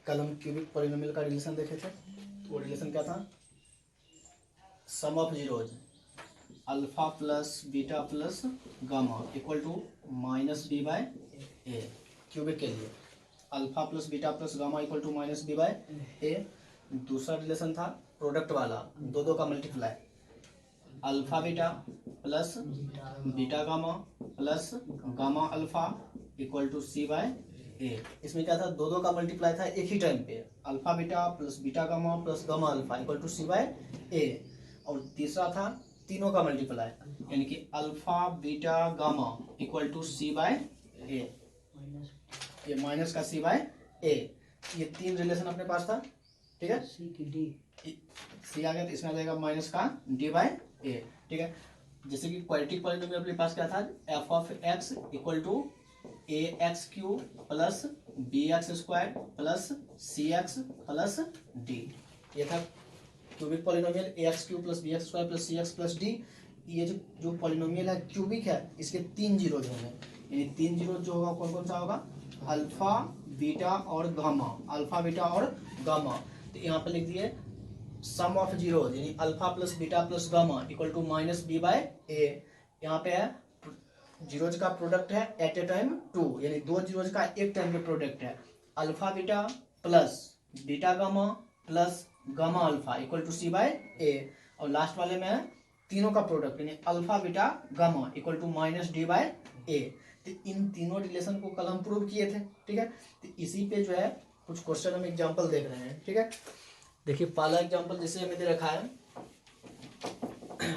कल हम cubic polynomial का रिलेशन देखे थे। तो वो रिलेशन क्या था, sum of zeros alpha plus beta plus gamma equal to minus B by A. Cubic के लिए alpha plus beta plus gamma equal to minus B by A. दूसरा रिलेशन था प्रोडक्ट वाला, दो दो का multiply, alpha beta plus beta gamma plus gamma alpha equal to C by A. इसमें क्या था, दो दो का मल्टीप्लाई था एक ही टाइम पे, alpha beta plus beta gamma plus gamma alpha equal to C by A. और तीसरा था तीनों का मल्टीप्लाई, यानी कि alpha beta gamma equal to C by A, ये माइनस का सी बाय ए। ये तीन रिलेशन अपने पास था, ठीक है। सी आ गया तो इसमें आ जाएगा माइनस का डी बाय ए, ठीक है। जैसे कि क्वाड्रेटिक पॉलिनोमियल अपने पास क्या था, F of x equal to A X cube plus B X square plus C X plus D. ये था cubic polynomial, A X cube plus B X square plus C X plus D. ये जो polynomial है cubic है, इसके तीन zero होंगे, यानी तीन जीरो जो होगा कौन कौन सा होगा, अल्फा बीटा और गामा, अल्फा बीटा और गामा। तो यहाँ पे लिख दिए सम ऑफ जीरो यानी alpha plus beta plus gamma equal to minus B by A. यहाँ पे है जीरोज का प्रोडक्ट है एट ए टाइम टू, यानी दो जीरोज का एक टाइम पे प्रोडक्ट है, alpha beta plus beta gamma plus gamma alpha equal to C by A. और लास्ट वाले में है तीनों का प्रोडक्ट यानी alpha beta gamma equal to minus D by A. तो इन तीनों रिलेशन को कल हम प्रूव किए थे, ठीक है। तो इसी पे जो है कुछ क्वेश्चन हम एग्जांपल देख रहे हैं, ठीक है। देखिए पहला एग्जांपल जैसे हमें दे रखा है,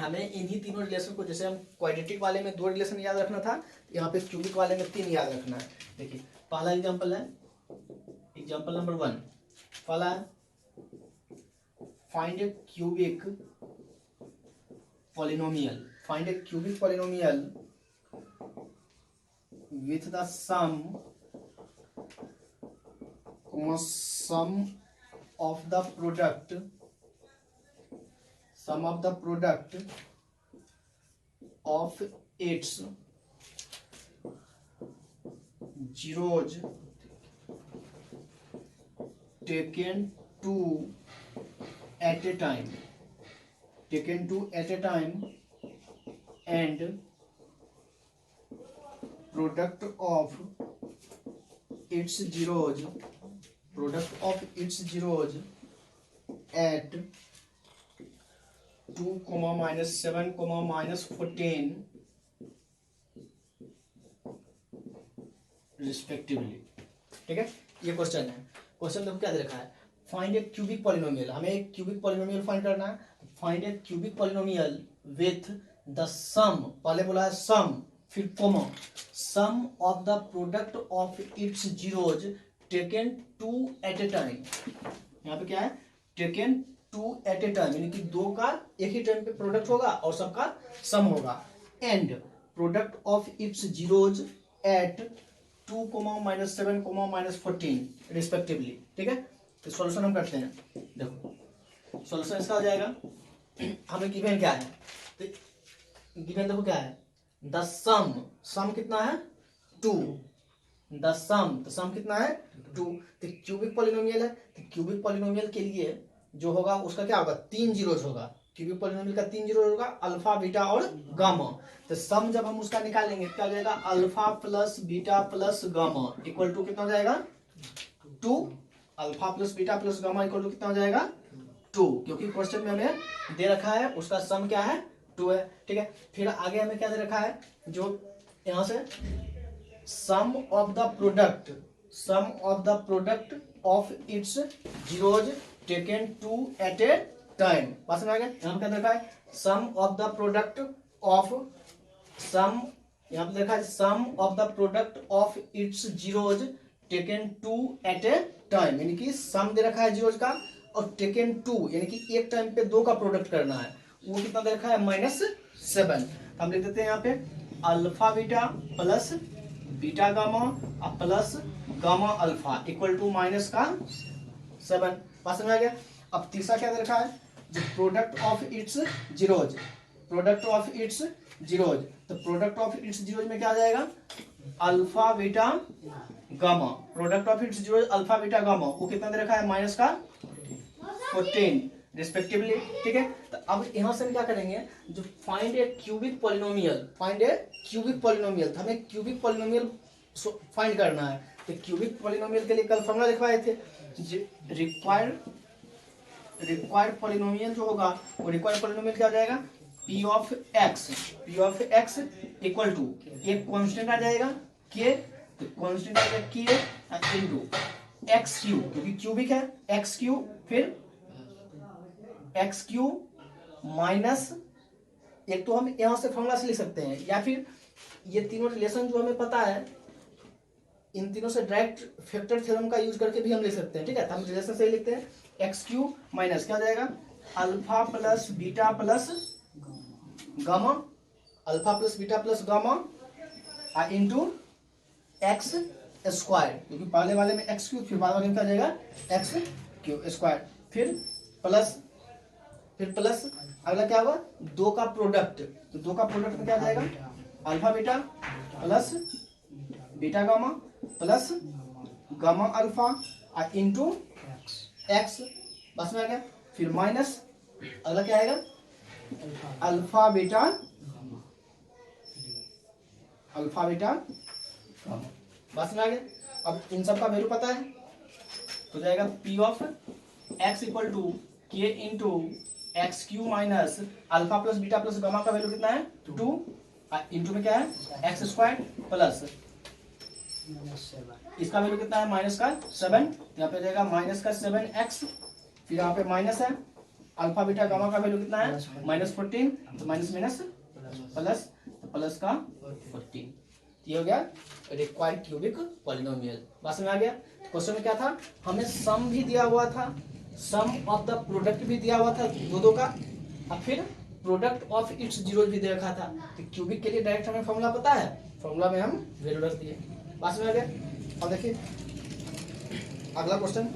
हमें इन्हीं तीनों रिलेशन को, जैसे हम क्वाड्रेटिक वाले में दो रिलेशन याद रखना था, यहाँ पे क्यूबिक वाले में तीन याद रखना है। देखिए पहला एग्जांपल है, एग्जांपल नंबर 1 पहला है, find a cubic polynomial, find a cubic polynomial with the sum of the product of its zeros taken two at a time and product of its zeros at 2, -7, -14 respectively, ठीक है। ये question है। Question देखो क्या दे रखा है, find a cubic polynomial, हमें एक क्यूबिक पॉलिनोमियल फाइंड करना है। Find a cubic polynomial with the sum, पहले बोला है सम, फिर comma, sum of the product of its zeros taken two at a time. यहाँ पे क्या है, taken two at a time, यानी कि दो का एक ही टाइम पे प्रोडक्ट होगा और सबका सम होगा, and product of its zeros at 2, -7, -14 respectively, ठीक है। तो सॉल्यूशन हम करते हैं। देखो सॉल्यूशन इसका हो जाएगा, हमें गिवन क्या है, तो गिवन देखो क्या है, द सम कितना है 2, द सम, तो सम कितना है 2। तो क्यूबिक पॉलिनोमियल है, तो क्यूबिक पॉलिनोमियल के लिए जो होगा उसका क्या होगा, तीन जीरोज होगा, क्यूबिक पॉलिनोमियल का तीन जीरो होगा, अल्फा बीटा और गामा। तो सम जब हम उसका निकालेंगे क्या हो जाएगा, alpha plus beta plus gamma equal to कितना हो जाएगा 2, alpha plus beta plus gamma equal to कितना हो जाएगा 2, क्योंकि क्वेश्चन में हमें दे रखा है उसका सम क्या है 2 है, ठीक है। फिर आगे हमें क्या दे रखा है, जो यहां से sum of the product of its zeros taken two at a time, पास में आ गया। यहाँ पे क्या देखा है, sum of the product of sum, यहाँ पे देखा है sum of the product of its zeros taken two at a time, यानी कि सम दे रखा है जीरोज का, और टेकन टू यानी कि एक टाइम पे दो का प्रोडक्ट करना है, वो कितना दे रखा है -7। हम लिख देते हैं यहाँ पे alpha beta plus beta gamma plus gamma alpha equal to -7, पास में आ गया। अब तीसरा क्या दे रखा है, जो प्रोडक्ट ऑफ इट्स जीरोज, तो प्रोडक्ट ऑफ इट्स जीरोज में क्या आ जाएगा, alpha beta gamma, product of it's zero alpha beta gamma, वो कितना दे रखा है माइनस का 14 रिस्पेक्टिवली। ठीक है, तो अब यहां से हम क्या करेंगे, जो find a cubic polynomial, find a cubic polynomial, हमें क्यूबिक पॉलिनोमियल फाइंड करना है। तो क्यूबिक पॉलिनोमियल के लिए कल फॉर्मूला लिखवाए थे, रिक्वायर्ड पॉलिनोमियल जो होगा वो रिक्वायर्ड पॉलिनोमियल क्या हो जाएगा, P of x equal to एक कांस्टेंट आ जाएगा के, तो कांस्टेंट आ जाएगा के इनटू एक्स क्यू, क्योंकि क्यूबिक है, एक्स क्यू, फिर एक्स क्यू माइनस, एक तो हम यहां से फॉर्मूला से लिख सकते हैं, या फिर ये तीनों रिलेशन जो हमें पता है इन तीनों से डायरेक्ट फैक्टर थ्योरम का यूज करके भी हम लिख सकते हैं। ठीक है, तो हम रिलेशन से ही लिखते हैं, एक्स क्यू माइनस क्या हो जाएगा, alpha plus beta plus gamma, alpha plus beta plus gamma into x square, क्योंकि पहले वाले में एक्स क्यू, फिर बाद वाले में क्या जाएगा एक्स क्यू स्क्वायर, फिर प्लस अगला क्या होगा, दो का प्रोडक्ट, तो दो का प्रोडक्ट में क्या जाएगा, alpha beta plus beta gamma plus gamma alpha into x, बस में आ गया, फिर माइनस अगला क्या आएगा, अल्फा बीटा गामा, बस में आ गया। अब इन सब का वैल्यू पता है, तो जाएगा P of x equal to K into X cube minus alpha plus beta plus gamma का वैल्यू कितना है 2, इंटू में क्या है एक्स स्क्वायर प्लस इसका वैल्यू कितना है माइनस का 7, यहाँ पे जाएगा माइनस का 7x, फिर यहाँ पे माइनस है, अल्फा बीटा गामा का वैल्यू कितना है माइनस 14, तो माइनस माइनस प्लस, तो प्लस का 14, ये हो गया रिक्वायर्ड क्यूबिक पॉलिनोमियल। बात समझ आ गया। क्वेश्चन में क्या था, हमें सम भी दिया हुआ था, सम ऑफ द प्रोडक्ट भी दिया हुआ था दो का, और फिर प्रोडक्ट ऑफ इट्स जीरो भी दे रखा था। तो क्यूबिक के लिए डायरेक्ट हमें फॉर्मूला पता है, फॉर्मूला में हम वैल्यू रख दिए। बात समझ आ गया। अब देखिए अगला क्वेश्चन,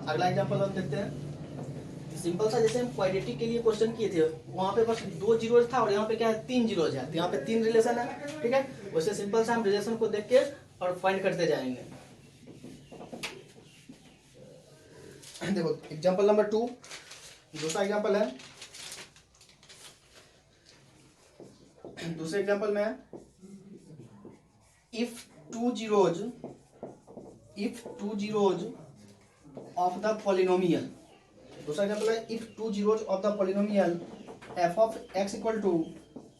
अगला एग्जांपल हम देखते हैं। सिंपल सा, जैसे हम क्वाड्रेटिक के लिए क्वेश्चन किए थे, वहां पे बस 2 जीरोज था और यहाँ पे क्या है 3 जीरोज है, तो यहाँ पे 3 रिलेशन है। ठीक है, वैसे सिंपल सा हम रिलेशन को देख के और फाइंड करते जाएंगे। देखो एग्जांपल नंबर 2, दूसरा एग्जांपल है, दूसरे एग्जांपल में if two zeros of the polynomial, दूसरा एग्जांपल है if two zeros of the polynomial F of x equal to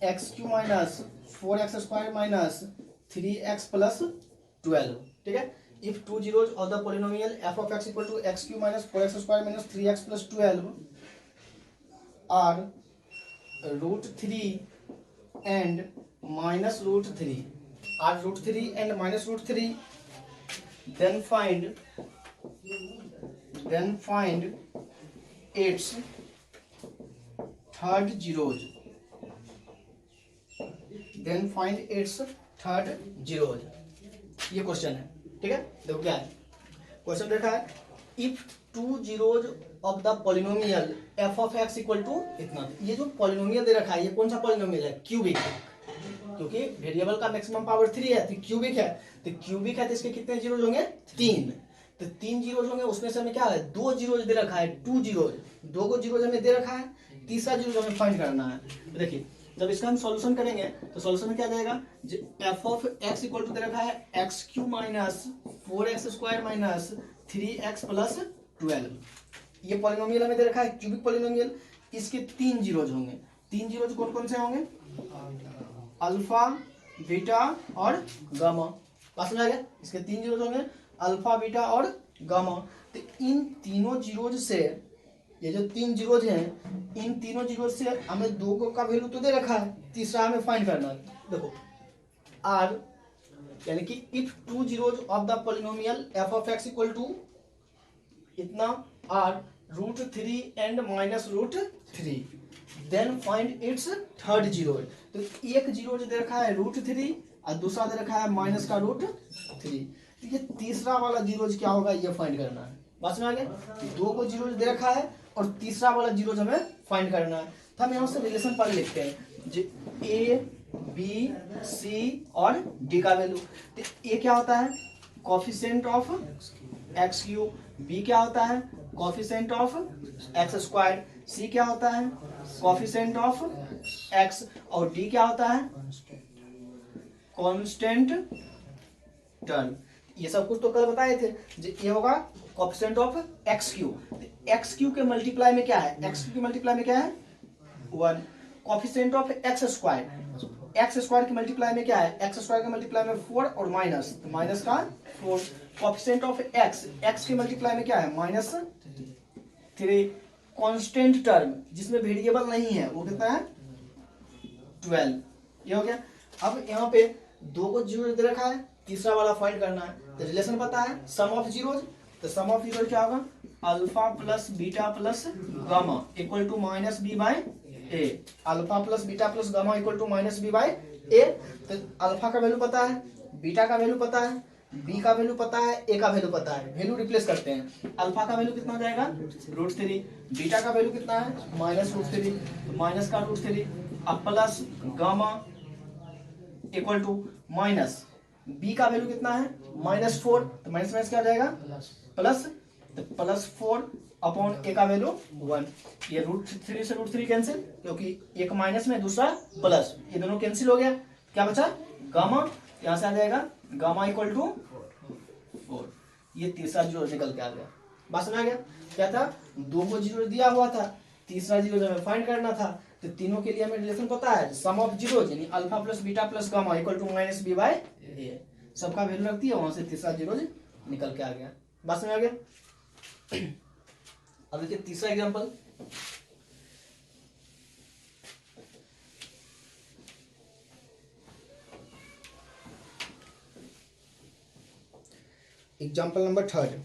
x cube minus 4x square minus 3x plus 12। ठीक है, if two zeros of the polynomial F of x equal to x cube minus 4x square minus 3x plus 12 are √3 and minus √3 are √3 and minus √3, then find its third zeros, ये question है। ठीक है, देखो क्या है question, देखा है if two zeros of the polynomial F of x equal to इतना। ये जो पॉलिनोमियल दे रखा है ये कौन सा पॉलिनोमियल है, क्यूबिक है, क्योंकि वेरिएबल का मैक्सिमम पावर 3 है, तो क्यूबिक है, तो इसके कितने जीरोज होंगे 3, तो 3 जीरोज होंगे, उसमें से हमें क्या है 2 जीरोज दे रखा है, 2 जीरोज, 2 को जीरोज हमें दे रखा है, तीसरा जीरोज हमें फाइंड करना है। तो देखिए जब इसका हम सॉल्यूशन करेंगे तो सॉल्यूशन में क्या जाएगा, F of x equal to दे रखा है X cube minus 4x square minus 3x plus 12, ये पॉलिनोमियल हमें दे रखा है क्यूबिक पॉलिनोमियल, इसके 3 जीरोज होंगे। 3 जीरोज कौन कौन से होंगे, अल्फा बीटा और गामा। बात समझ आ गया, इसके 3 जीरोज होंगे अल्फा बीटा और गामा। तो इन तीनों जीरोज से, ये जो 3 जीरोज हैं, इन तीनों जीरोज से हमें 2 का वैल्यू तो दे रखा है, तीसरा हमें फाइंड करना है। देखो आर यानी कि if two zeros of the polynomial F of x equal to इतना are √3 and minus √3, then find its third zero. तो एक जीरो जो दे रखा है √3 और दूसरा दे रखा है माइनस का √3, तो ये तीसरा वाला जीरो क्या होगा ये फाइंड करना है। बात समझ आ गया, 2 को जीरो दे रखा है और तीसरा वाला जीरो हमें फाइंड करना है। तो हम यहाँ से रिलेशन पर लिखते हैं, ए बी, सी और डी का वैल्यू। तो ए क्या होता है, coefficient of X cube, B क्या होता है, coefficient of X square, C क्या होता है, कोफिशिएंट ऑफ एक्स, और डी क्या होता है, कांस्टेंट टर्म। ये सब कुछ तो कल बताए थे। ये होगा coefficient of X cube. X cube के मल्टीप्लाई में क्या है, एक्स क्यूब के मल्टीप्लाई में क्या है 1। Coefficient of X square, x square की मल्टीप्लाई में क्या है, एक्स स्क्वायर के मल्टीप्लाई में 4 और माइनस, तो माइनस का 4। कोफिशिएंट ऑफ एक्स, एक्स के मल्टीप्लाई में क्या है -3। कांस्टेंट टर्म जिसमें वेरिएबल नहीं है वो कितना है 12। ये हो गया। अब यहाँ पे दो को जीरो दे रखा है, तीसरा वाला फाइंड करना है। तो रिलेशन पता है सम ऑफ जीरोज, तो सम ऑफ जीरो क्या होगा, alpha plus beta plus gamma equal to minus B by A. Alpha plus beta plus gamma equal to minus B by A. तो अल्फा का वैल्यू पता है, बीटा का वैल्यू पता है, बी का वैल्यू पता है, ए का वैल्यू पता है। वैल्यू रिप्लेस करते हैं। अल्फा का वैल्यू कितना हो जाएगा √3, बीटा का वैल्यू कितना है -√3, तो माइनस का √3, अब plus gamma equal to minus B का वैल्यू कितना है -4, तो माइनस माइनस क्या आ जाएगा प्लस, तो +4 अपॉन ए का वैल्यू 1। ये √3 से √3 कैंसिल, क्योंकि एक माइनस में दूसरा प्लस, ये दोनों कैंसिल हो गया। क्या बचा गामा, यहाँ से आ जाएगा गामा इक्वल टू 4। ये तीसरा जीरो निकल के आ गया। बात समझ आ गया। क्या था, दो को जीरो दिया हुआ था, तीसरा जीरो जब हमें फाइंड करना था, तो तीनों के लिए हमें रिलेशन पता है सम ऑफ जीरो यानी alpha plus beta plus gamma equal to minus B by A. सबका वैल्यू रख दिया, वहां से तीसरा जीरो निकल के आ गया। बात समझ आ गया। अब देखिए तीसरा एग्जांपल, एग्जांपल नंबर 3।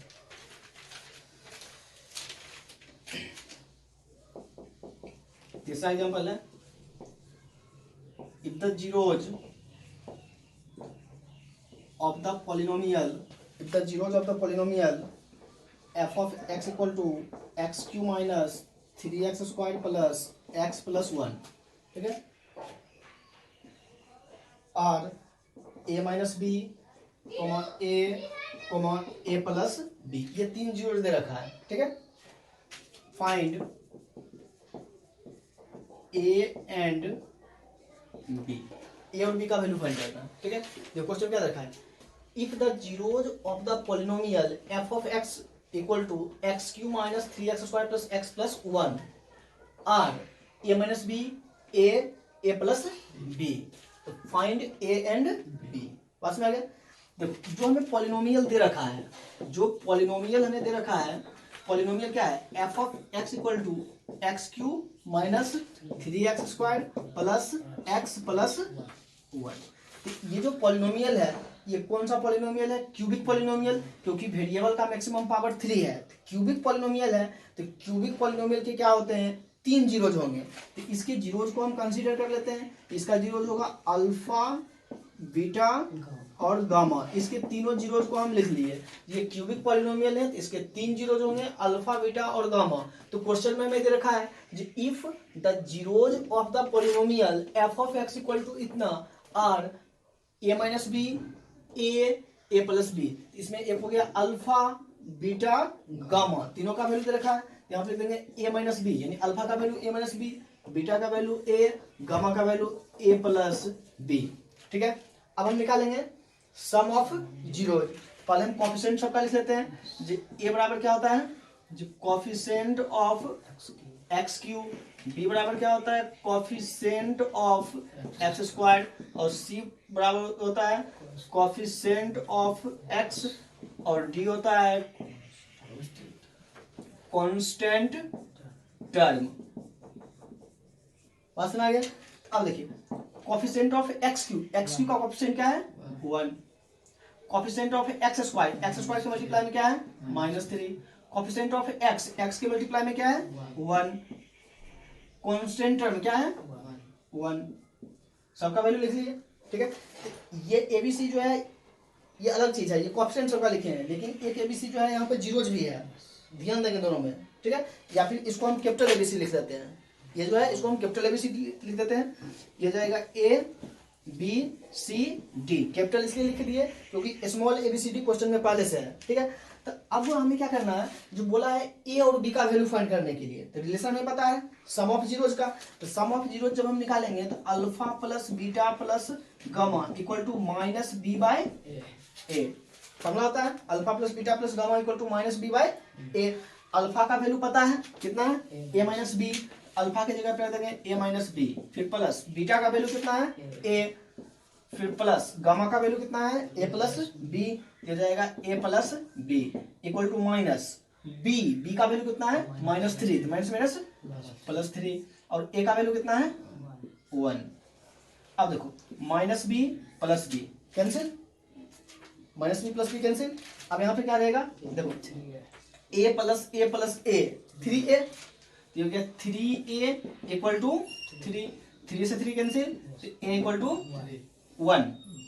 तीसरा एग्जांपल है, if the zeros of the polynomial, if the zeros of the polynomial f of x equal to x cube minus 3x square plus x plus 1, ठीक है, और a minus b a plus b, ये तीन zero दे रखा है। ठीक है, find a and b, a और b का वैल्यू फाइंड करना है। ठीक है, देखो क्वेश्चन क्या रखा है, if the zeros of the polynomial f of x equal to x cube minus 3x square plus x plus 1 are a minus b a plus b, तो फाइंड a एंड b। पास में आ गया। देखो जो हमें पॉलिनोमियल दे रखा है, जो पॉलिनोमियल हमें दे रखा है, पॉलिनोमियल क्या है, f of x equal to x cube minus 3x square plus x plus 1। ये जो पॉलिनोमियल है, ये कौन सा पॉलिनोमियल है, क्यूबिक पॉलिनोमियल, क्योंकि वेरिएबल का मैक्सिमम पावर 3 है। क्यूबिक पॉलिनोमियल है, तो क्यूबिक पॉलिनोमियल के क्या होते हैं, 3 जीरोज होंगे। तो इसके जीरोज को हम कंसीडर कर लेते हैं। इसका जीरोज होगा अल्फा बीटा और गामा, इसके तीनों जीरोज को हम लिख लिए। ये क्यूबिक पॉलिनोमियल है, तो इसके 3 जीरोज होंगे अल्फा बीटा और गामा। तो क्वेश्चन में हमें दे रखा है if the zeros of the polynomial f of x equal to इतना are a minus B a plus B, इसमें एक हो गया अल्फा बीटा गामा, तीनों का वैल्यू दे रखा है। यहाँ पे लिख देंगे a माइनस बी, यानी अल्फा का value a minus B, beta का वैल्यू a, गामा का वैल्यू a प्लस बी। ठीक है, अब हम निकालेंगे सम ऑफ जीरो। पहले हम कोफिशिएंट सबका लिख लेते हैं। a बराबर क्या होता है, जो coefficient of X cube, b बराबर क्या होता है, कोफिशिएंट ऑफ एक्स स्क्वायर, और c बराबर होता है कोफिशिएंट ऑफ x, और d होता है कांस्टेंट टर्म। बात समझ आ गया। अब देखिए coefficient of X cube, x cube का कोफिशिएंट क्या है 1। Coefficient of X square, x square के मल्टीप्लाई में क्या है -3। कोफिशिएंट ऑफ एक्स, एक्स के मल्टीप्लाई में क्या है 1। कांस्टेंट टर्म क्या है 1। सबका वैल्यू लिख लीजिए। ठीक है, ये एबीसी जो है ये अलग चीज है, ये कोफिशिएंट सबका लिखे हैं, लेकिन एक एबीसी जो है यहाँ पे जीरोज भी है, ध्यान देंगे दोनों में। ठीक है, या फिर इसको हम कैपिटल एबीसी लिख देते हैं। ये जो है इसको हम कैपिटल एबीसी लिख देते हैं। ये जाएगा a B C D. Capital इसलिए लिख दिए क्योंकि स्मॉल ABCD क्वेश्चन में पहले से है, ठीक है। तो अब हमें क्या करना है, जो बोला है ए और बी का वैल्यू फाइंड करने के लिए, तो रिलेशन हमें पता है सम ऑफ जीरोज का। तो सम ऑफ जीरोज जब हम निकालेंगे तो alpha plus beta plus gamma equal to minus B by A. Formula होता है alpha plus beta plus gamma equal to minus B by A. Alpha का वैल्यू पता है कितना है, ए माइनस बी। अल्फा की जगह पे रख देंगे ए माइनस बी, फिर प्लस बीटा का वैल्यू कितना है ए, फिर प्लस गामा का वैल्यू कितना है ए प्लस बी, हो जाएगा A plus B equal to minus B. B का वैल्यू कितना है -3, तो माइनस माइनस +3, और ए का वैल्यू कितना है 1। अब देखो minus B plus B cancel, minus B plus B cancel. अब यहाँ पे क्या रहेगा, देखो ए प्लस ए 3a, तो हो गया 3a इक्वल टू 3 से 3 कैंसिल, तो a इक्वल टू 1,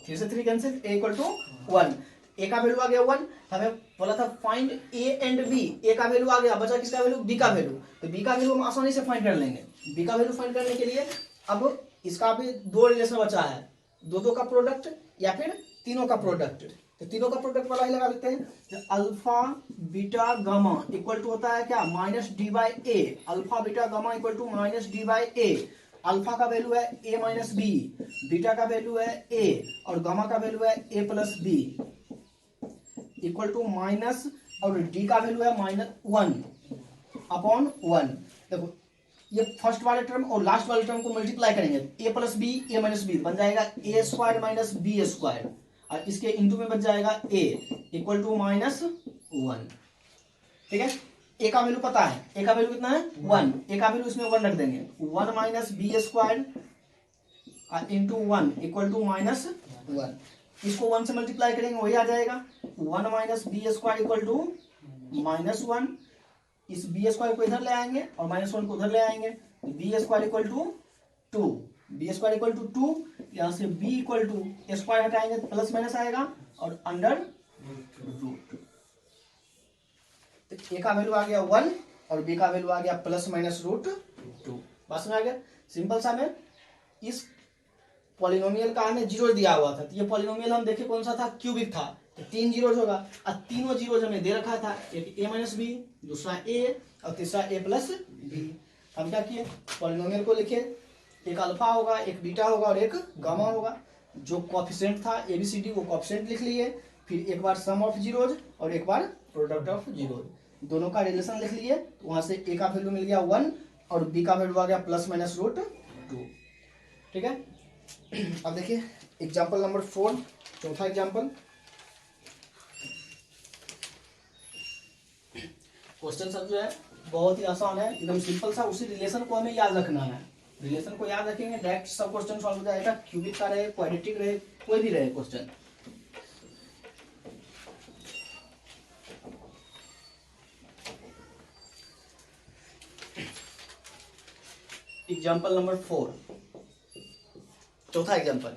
3 से 3 कैंसिल, a इक्वल टू 1। ए का वैल्यू आ गया 1, हमें बोला था फाइंड ए एंड बी, ए का वैल्यू आ गया, बचा किसका वैल्यू बी का वैल्यू, तो बी का वैल्यू हम आसानी से फाइंड कर लेंगे। बी का वैल्यू फाइंड करने के लिए अब इसका भी दो रिलेशन बचा है, दो का प्रोडक्ट या फिर तीनों का प्रोडक्ट। तो तीनों का प्रोडक्ट वाला ही लगा लेते हैं, तो alpha beta gamma equal to होता है क्या -d/a। Alpha beta gamma equal to -d/a। Alpha का वैल्यू है a माइनस बी, बीटा का वैल्यू है a और गामा का वैल्यू है a plus B equal to minus, और d का वैल्यू है -1/1। देखो ये फर्स्ट वाले टर्म और लास्ट वाले टर्म को मल्टीप्लाई करेंगे, a plus B a minus B बन जाएगा a² माइनस b², और इसके इंटू में बच जाएगा a इक्वल टू -1। ठीक है, ए का वैल्यू पता है, ए का वैल्यू कितना है 1, ए का वैल्यू इसमें 1 रख देंगे, 1 minus b² into 1 equal to -1। इसको 1 से मल्टीप्लाई करेंगे वही आ जाएगा, 1 माइनस b² इक्वल टू -1। इस b² को इधर ले आएंगे और -1 को उधर ले आएंगे, b² equal to 2, b² equal to 2। यहाँ से b इक्वल टू स्क्वायर हटाएंगे तो प्लस माइनस आएगा और अंडर रूट। तो ए का वैल्यू आ गया 1 और बी का वैल्यू आ गया ±√2। बात समझ आ गया, सिंपल सा। में इस पॉलिनोमियल का हमें जीरो दिया हुआ था, तो ये पॉलिनोमियल हम देखे कौन सा था, क्यूबिक था, तो 3 जीरोज होगा, और तीनों जीरोज हमें दे रखा था, एक a माइनस बी, दूसरा a और तीसरा a प्लस बी। हम क्या किए, पॉलिनोमियल को लिखे, एक अल्फा होगा, एक बीटा होगा और एक गामा होगा। जो कोएफिशिएंट था ABCD वो कोएफिशिएंट लिख लिए, फिर एक बार सम ऑफ जीरोज और एक बार प्रोडक्ट ऑफ जीरोज, दोनों का रिलेशन लिख लिए। तो वहां से a का वैल्यू मिल गया 1 और b का वैल्यू आ गया ±√2। ठीक है, अब देखिए एग्जाम्पल नंबर 4, चौथा एग्जाम्पल। क्वेश्चन सब जो है बहुत ही आसान है, एकदम सिंपल सा। उसी रिलेशन को हमें याद रखना है, रिलेशन को याद रखेंगे डायरेक्ट सब क्वेश्चन सॉल्व हो जाएगा, क्यूबिक का रहे, क्वाड्रेटिक रहे, कोई भी रहे क्वेश्चन। एग्जाम्पल नंबर 4, चौथा एग्जाम्पल।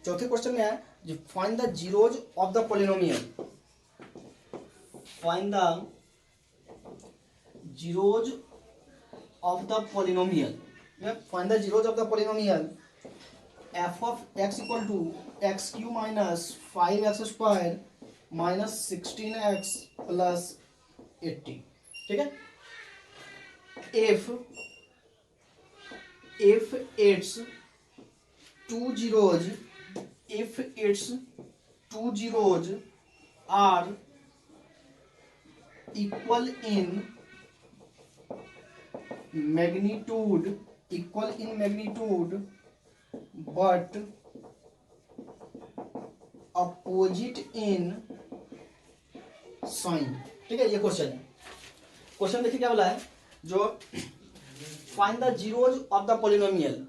चौथे क्वेश्चन में है जो find the zeros of the polynomial, find the zeros of the polynomial, find the zeros of the polynomial f of x equal to x³ minus 5x² minus 16x plus 80। ठीक है, if its two zeros are equal in magnitude but opposite in sign। ठीक है, ये question है। Question देखिए क्या बोला है, जो find the zeros of the polynomial,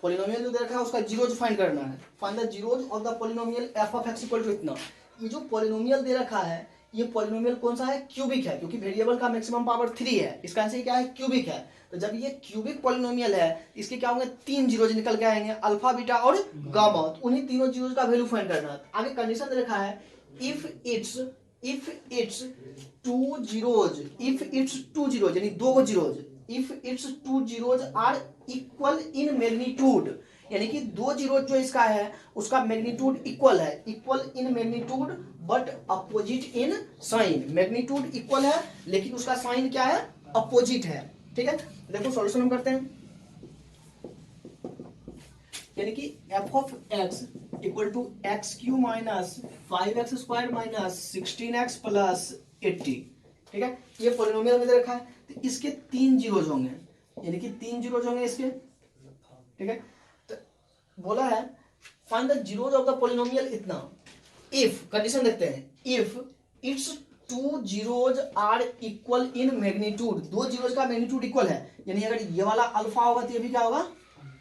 polynomial जो दे रखा है उसका जीरोज फाइंड करना है। Find the zeros of the polynomial f of x equal to इतना। ये जो पॉलिनोमियल दे रखा है, ये पॉलिनोमियल कौन सा है, क्यूबिक है, क्योंकि वेरिएबल का मैक्सिमम पावर 3 है। इसका आंसर क्या है, क्यूबिक है। तो जब ये क्यूबिक पॉलिनोमियल है, इसके क्या होंगे, 3 जीरोज निकल के आएंगे, अल्फा बीटा और गामा। तो उन्हीं तीनों जीरोज का वैल्यू फाइंड करना है। आगे कंडीशन दे रखा है, इफ इट्स टू जीरोज यानी 2 zeros, if its two zeros are equal in magnitude, यानी कि दो जीरो जो इसका है उसका मैग्नीट्यूड इक्वल है, equal in magnitude but opposite in sign. Magnitude equal है लेकिन उसका साइन क्या है, अपोजिट है। ठीक है, देखो सॉल्यूशन हम करते हैं। यानी कि F of x equal to x cube minus 5x² minus 16x plus 80। ठीक है, ये पोलिनोमियल में दे रखा है, तो इसके तीन जीरोज होंगे, यानी कि तीन जीरोज होंगे इसके। ठीक है, तो बोला है find the zeros of the polynomial इतना। इफ कंडीशन देखते हैं, if its two zeros are equal in magnitude, दो जीरोज का मैग्नीट्यूड इक्वल है, यानी अगर ये वाला अल्फा होगा तो ये भी क्या होगा,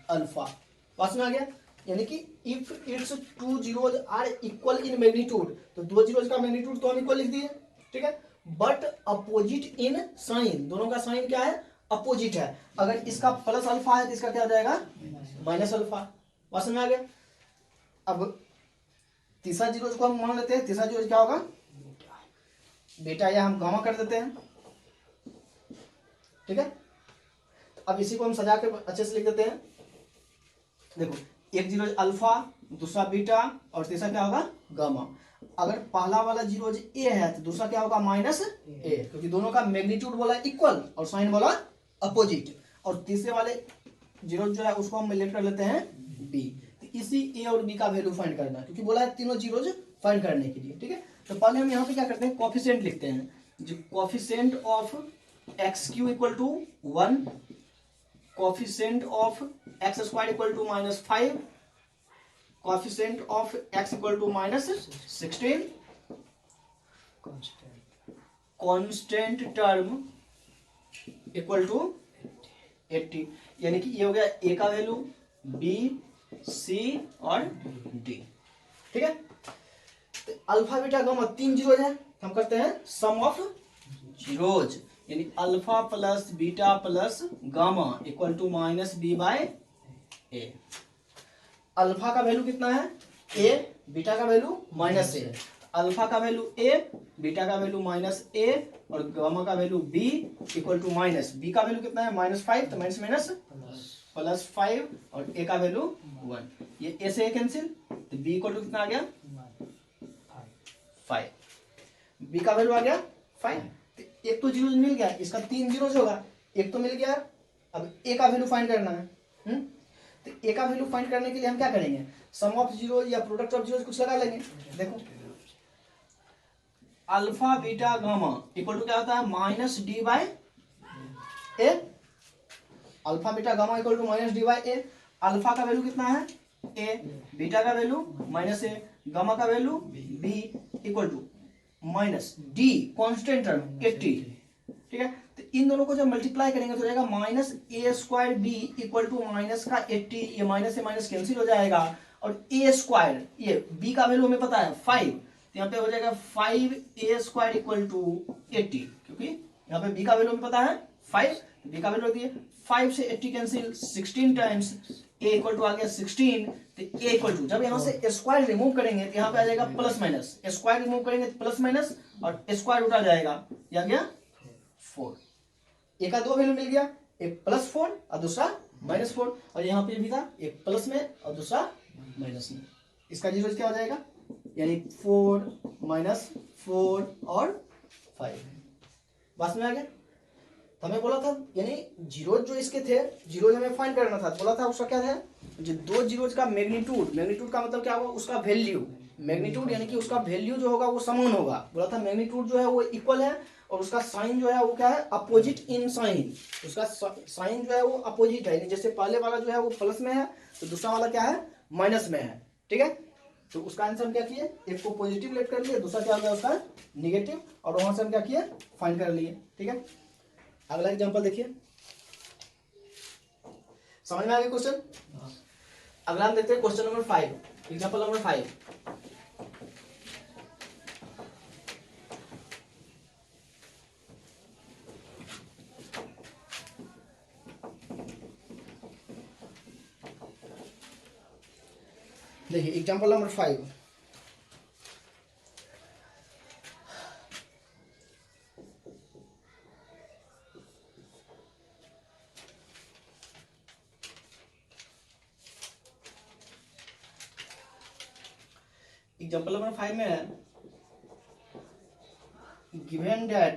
अल्फा। पास में आ गया, यानी कि if its two zeros are equal in magnitude, तो दो जीरोज का मैग्नीट्यूड तो हम इक्वल लिख दिए। ठीक है, बट अपोजिट इन साइन, दोनों का साइन क्या है, अपोजिट है। अगर इसका प्लस अल्फा है तो इसका क्या हो जाएगा, माइनस अल्फा। पास में आ गया। अब तीसरा जीरोज को हम मान लेते हैं, तीसरा जीरोज क्या होगा, बेटा, या हम गामा कर देते हैं। ठीक है, अब इसी को हम सजा के अच्छे से लिख देते हैं। देखो, एक जीरो अल्फा, दूसरा बीटा और तीसरा क्या होगा, गामा। अगर पहला वाला जीरो ए है तो दूसरा क्या होगा, माइनस ए, क्योंकि दोनों का मैग्नीट्यूड बोला इक्वल और साइन बोला अपोजिट। और तीसरे वाले जीरो जो है उसको हम लेट कर लेते हैं बी। तो इसी ए और बी का वैल्यू फाइंड करना, क्योंकि बोला है तीनों जीरोज फाइंड करने के लिए। ठीक है, तो पहले हम यहाँ पे क्या करते हैं, कोफिशिएंट लिखते हैं। जो coefficient of X cube equal to 1, coefficient of x² equal to -5, coefficient of x equal to -16, constant term equal to 80। यानी कि ये हो गया ए का वैल्यू, बी, सी और डी। ठीक है, तो अल्फा बीटा गामा तीन जीरोज है, हम करते हैं सम ऑफ जीरोज, यानी alpha plus beta plus gamma equal to -b/a। Alpha का वैल्यू कितना है, a, बीटा का वैल्यू -a। अल्फा का वैल्यू a, बीटा का वैल्यू -a और गामा का value b equal to minus, b का वैल्यू कितना है -5, तो माइनस +5 और a का वैल्यू 1। ये a से a कैंसिल, तो b इक्वल टू कितना आ गया, 5। b का वैल्यू आ गया 5। एक तो जीरो मिल गया, इसका तीन जीरो होगा, एक तो मिल गया। अब ए का वैल्यू फाइंड करना है। तो ए का वैल्यू फाइंड करने के लिए हम क्या करेंगे, सम ऑफ जीरो या प्रोडक्ट ऑफ जीरो कुछ लगा लेंगे। देखो, alpha beta gamma equal to क्या होता है, -d/a। Alpha beta gamma equal to -d/a। Alpha का वैल्यू कितना है, a, बीटा का वैल्यू -a, गामा का value b equal to -d, constant term 80। ठीक है, तो इन दोनों को जब मल्टीप्लाई करेंगे तो जाएगा -a² b equal to minus का 80, ये माइनस से माइनस कैंसिल हो जाएगा। और a², ये b का वैल्यू हमें पता है 5, तो यहाँ पे हो जाएगा 5a² इक्वल टू 80, क्योंकि यहाँ पे b का वैल्यू हमें पता है 5, b का वैल्यू दिए 5 से 80 cancel, 16 times a equal to आ गया 16। तो a इक्वल टू, जब यहाँ से स्क्वायर रिमूव करेंगे तो यहाँ पे आ जाएगा प्लस माइनस, स्क्वायर रिमूव करेंगे तो प्लस माइनस और स्क्वायर उठा जाएगा, ये आ गया 4। ए का दो वैल्यू मिल गया, एक +4 और दूसरा -4, और यहाँ पे भी था एक प्लस में और दूसरा माइनस में। इसका जीरो क्या हो जाएगा, यानी 4 -4 और 5। बस में आ गया। तो हमें बोला था, यानी जीरो जो इसके थे, जीरो हमें फाइंड करना था, बोला था उसका क्या था, जो दो जीरोज का मैग्नीट्यूड, मैग्नीट्यूड का मतलब क्या होगा, उसका वैल्यू, मैग्नीट्यूड यानी कि उसका वैल्यू जो होगा वो समान होगा। बोला था मैग्नीट्यूड जो है वो इक्वल है और उसका साइन जो है वो क्या है, अपोजिट इन साइन। उसका साइन जो है वो अपोजिट है, जैसे पहले वाला जो है वो प्लस में है तो दूसरा वाला क्या है, माइनस में है। ठीक है, तो उसका आंसर हम क्या किए, एक को पॉजिटिव लेट कर लिए, दूसरा क्या हो गया उसका निगेटिव, और वहां से हम क्या किए, फाइंड कर लिए। ठीक है, अगला एग्जांपल देखिए, समझ में आ गया क्वेश्चन। अगला हम देखते हैं क्वेश्चन नंबर 5, एग्जांपल नंबर 5। देखिए एग्जांपल नंबर 5, एग्जाम्पल नंबर 5 में है given that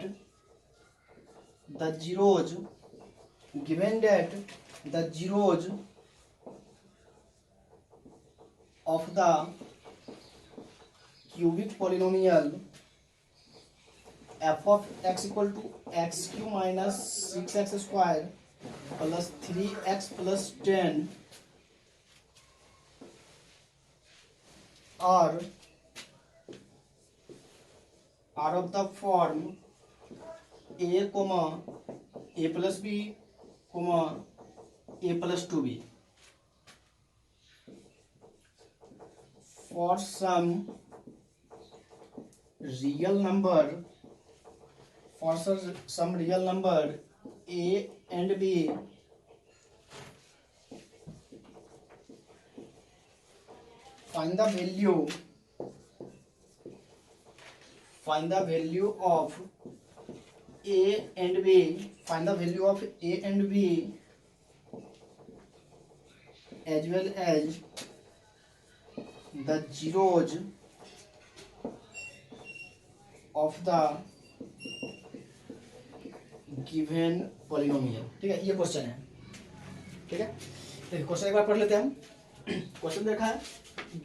the zeros of the cubic polynomial f of x equal to x cube minus 6x square plus 3x plus 10 are of the form a comma a plus b comma a plus 2b for some real number a and b find the value of a and b as well as the zeros of the given polynomial। ठीक है, ये question है। ठीक है, देखिए question एक बार पढ़ लेते हैं हम। क्वेश्चन देखा है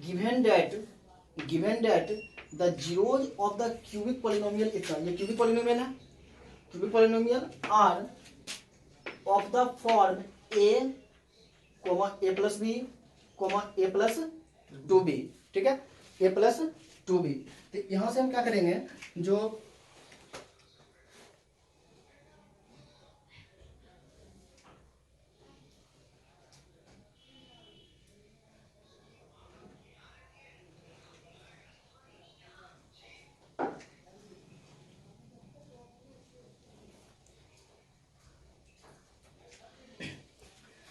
given that the zeros of the cubic polynomial इतना, ये क्यूबिक पॉलिनोमियल है, cubic polynomial are of the form a comma a plus b comma a plus 2b। ठीक है, a प्लस 2b। तो यहां से हम क्या करेंगे, जो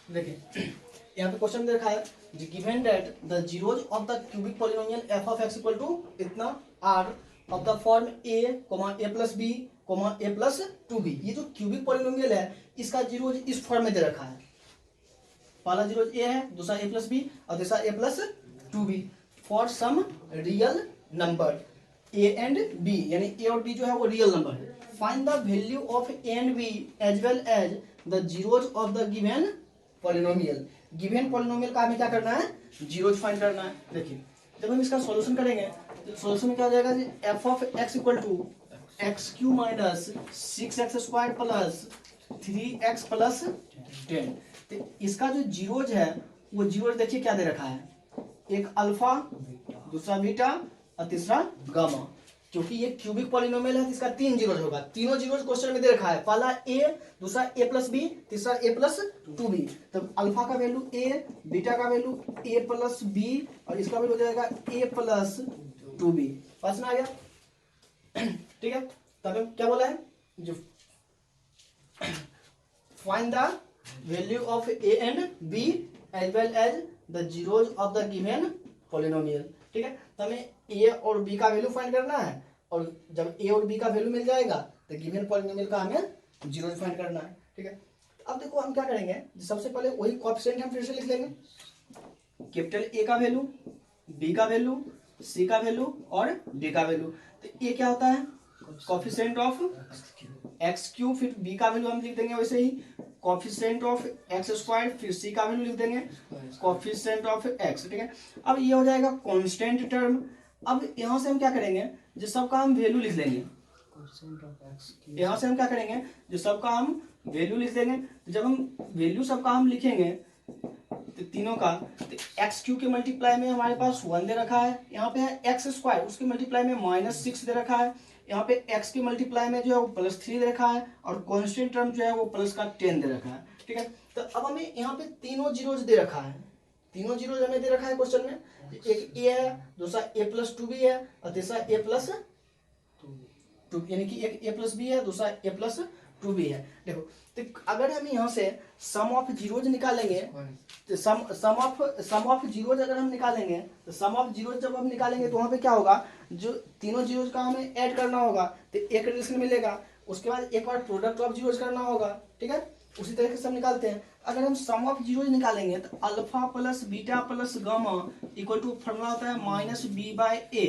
देखिए यहाँ पे क्वेश्चन देखा है given that the zeros of the cubic polynomial f of x equal to इतना r of the form a a plus B A plus 2b। ये जो क्यूबिक पॉलिनोमियल है इसका जीरोज इस फॉर्म में दे रखा है। पहला जीरोज a है, दूसरा a प्लस बी और तीसरा a plus 2b for some real number a and b, यानी a और b जो है वो रियल नंबर है। Find the value of a and b as well as the zeros of the given polynomial. Given polynomial का हमें क्या करना है, जीरोज फाइंड करना है। देखिए जब हम इसका सॉल्यूशन करेंगे तो सॉल्यूशन में क्या हो जाएगा, f of x equal to x cube minus 6x square plus 3x plus 10। तो इसका जो जीरोज है वो जीरोज देखिए क्या दे रखा है, एक अल्फा, दूसरा बीटा और तीसरा गामा। क्योंकि ये क्यूबिक पॉलिनोमियल है तो इसका 3 जीरोज होगा। तीनों जीरोज क्वेश्चन में दे रखा है, पहला a, दूसरा a प्लस बी, तीसरा a प्लस 2b। तब अल्फा का वैल्यू a, बीटा का वैल्यू a प्लस b और इसका वैल्यू हो जाएगा a प्लस 2b। पास में आ गया। ठीक है, तब क्या बोला है, जो find the value of a and b as well as the zeros of the given polynomial. ठीक है, तो हमें a और b का वैल्यू फाइंड करना है और जब a और b का वैल्यू मिल जाएगा तो गिवन पॉलिनोमियल का हमें जीरोज फाइंड करना है। ठीक है, अब देखो हम क्या करेंगे, सबसे पहले वही कोएफिशिएंट हम फिर से लिख लेंगे, कैपिटल A का वैल्यू, B का वैल्यू, C का वैल्यू और D का वैल्यू। तो ये क्या होता है, कोएफिशिएंट ऑफ एक्स क्यूब, फिर B का वैल्यू हम लिख देंगे वैसे ही कोएफिशिएंट ऑफ एक्स स्क्वायर, फिर C का वैल्यू लिख देंगे कोएफिशिएंट ऑफ x। ठीक है, अब ये हो जाएगा कांस्टेंट टर्म। अब यहाँ से हम क्या करेंगे, जो सबका हम वैल्यू लिख लेंगे, यहाँ से हम क्या करेंगे, जो सबका हम वैल्यू लिख देंगे। तो जब हम वैल्यू सबका हम लिखेंगे तो तीनों का, तो एक्स क्यू के मल्टीप्लाई में हमारे पास 1 दे रखा है, यहाँ पे है एक्स स्क्वायर, उसके मल्टीप्लाई में -6 दे रखा है, यहाँ पे x के मल्टीप्लाई में जो है वो +3 दे रखा है और कांस्टेंट टर्म जो है वो प्लस का 10 दे रखा है। ठीक है, तो अब हमें यहाँ पे तीनों जीरोज दे रखा है, तीनों जीरोज हमें दे रखा है क्वेश्चन में। एक a है, दूसरा a प्लस 2b है और तीसरा a प्लस 2, यानी कि एक a प्लस b है, दूसरा a प्लस 2b है। देखो तो अगर हम यहाँ से सम ऑफ जीरोज निकालेंगे तो सम ऑफ जीरोज अगर हम निकालेंगे तो सम ऑफ जीरोज जब हम निकालेंगे तो वहाँ पे क्या होगा, जो तीनों जीरोज का हमें ऐड करना होगा तो एक रिलेशन मिलेगा, उसके बाद एक बार प्रोडक्ट ऑफ जीरोज करना होगा। ठीक है, उसी तरीके से हम निकालते हैं। अगर हम सम ऑफ जीरोज निकालेंगे तो alpha plus beta plus gamma equal to formula होता है माइनस बी बाय ए।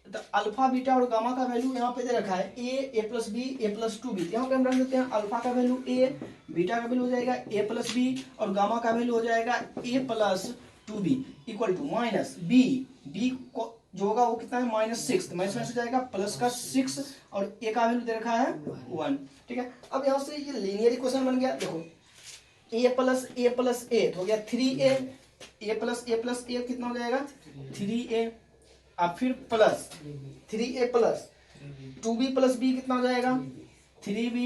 तो अल्फा बीटा और गामा का वैल्यू यहाँ पे दे रखा है A plus B A plus two B. यहाँ पे हम रख देते हैं अल्फा का वैल्यू ए, बीटा का वैल्यू हो जाएगा ए प्लस बी और गामा का वैल्यू हो जाएगा A plus two B equal to minus B. B जो होगा वो कितना है -6, माइनस में से जाएगा प्लस का 6 और ए का वैल्यू दे रखा है 1। ठीक है, अब यहाँ से ये लीनियर इक्वेशन बन गया। देखो ए प्लस ए तो हो गया 3a, ए प्लस ए कितना हो जाएगा 3a, अब फिर plus 3a plus 2b plus b कितना हो जाएगा 3b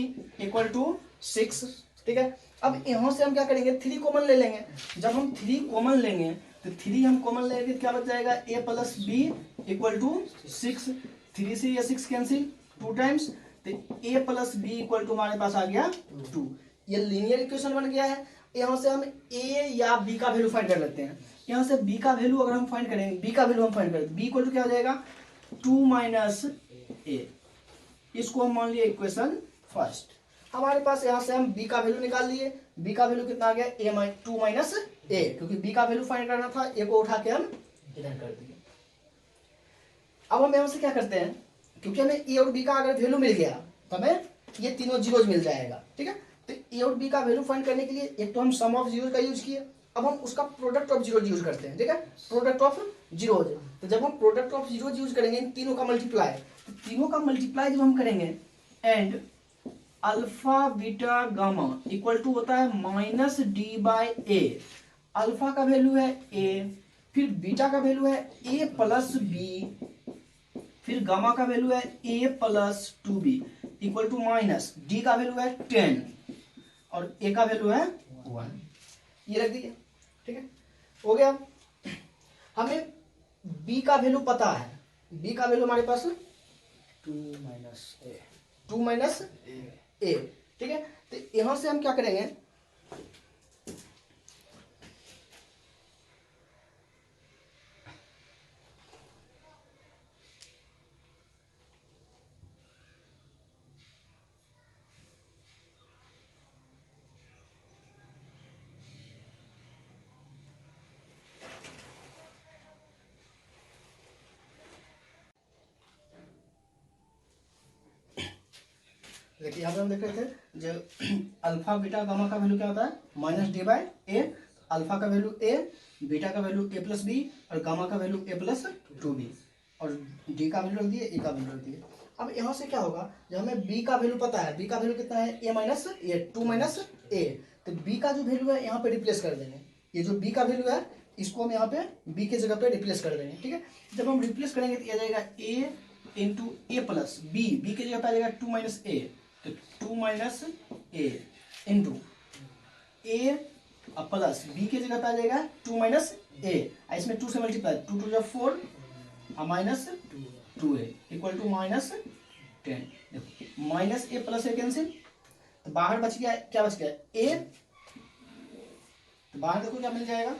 इक्वल टू 6। ठीक है, अब यहाँ से हम क्या करेंगे 3 कॉमन ले लेंगे। जब हम 3 कॉमन लेंगे तो 3 हम कॉमन लेंगे तो क्या बच जाएगा a plus B equal to 6। 3 से ये 6 कैंसिल 2 टाइम्स, तो a plus B equal to हमारे पास आ गया 2। ये लीनियर इक्वेशन बन गया है। यहाँ से हम a या b का वैल्यू फाइंड कर लेते हैं। यहाँ से b का वैल्यू अगर हम फाइंड करेंगे, b का वैल्यू हम फाइंड करें, b इक्वल टू क्या हो जाएगा 2 माइनस a। इसको हम मान लिए इक्वेशन फर्स्ट। हमारे पास यहाँ से हम b का वैल्यू निकाल लिए। b का वैल्यू कितना आ गया 2 माइनस a, क्योंकि b का वैल्यू फाइंड करना था, a को उठा के हम इधर कर दिए। अब हम यहाँ से क्या करते हैं, क्योंकि हमें a और b का अगर वैल्यू मिल गया तो हमें ये तीनों जीरोज मिल जाएगा। ठीक है, तो a और b का वैल्यू फाइंड करने के लिए एक तो हम सम ऑफ जीरोज का यूज किए, अब हम उसका प्रोडक्ट ऑफ जीरोज यूज करते हैं। ठीक है, प्रोडक्ट ऑफ जीरोज। तो जब हम प्रोडक्ट ऑफ जीरोज यूज करेंगे इन तीनों का मल्टीप्लाई, तो तीनों का मल्टीप्लाई जब हम करेंगे and alpha beta gamma equal to होता है minus D by A. Alpha का वैल्यू है a, फिर बीटा का वैल्यू है a प्लस बी, फिर गामा का वैल्यू है a plus 2b equal to minus d का वैल्यू है 10 और a का वैल्यू है 1। ये रख दिए। ठीक है, हो गया। हमें b का वैल्यू पता है, b का वैल्यू हमारे पास 2 माइनस a। ठीक है, तो यहां से हम क्या करेंगे, देखिए यहाँ पे हम देख रहे थे जो अल्फा बीटा गामा का वैल्यू क्या होता है minus D by A. Alpha का वैल्यू a, बीटा का वैल्यू a प्लस बी और गामा का वैल्यू a प्लस 2b और डी का वैल्यू रख दिए, ए का वैल्यू रख दिए। अब यहाँ से क्या होगा, जब हमें b का वैल्यू पता है, b का वैल्यू कितना है a minus A, 2 minus a, तो b का जो वैल्यू है यहाँ पे रिप्लेस कर देंगे। ये जो b का वैल्यू है इसको हम यहाँ पे b के जगह पे रिप्लेस कर देंगे। ठीक है, जब हम रिप्लेस करेंगे तो आ जाएगा a into a plus b, b के जगह पे आ जाएगा 2 माइनस ए, तो 2 minus A into a plus B के जगह पे आ जाएगा 2 माइनस ए, इसमें 2 से multiply, 2 2 4 minus 2a equal to minus 10। देखो minus a plus a cancel, तो बाहर बच गया, क्या बच गया a, तो बाहर देखो क्या मिल जाएगा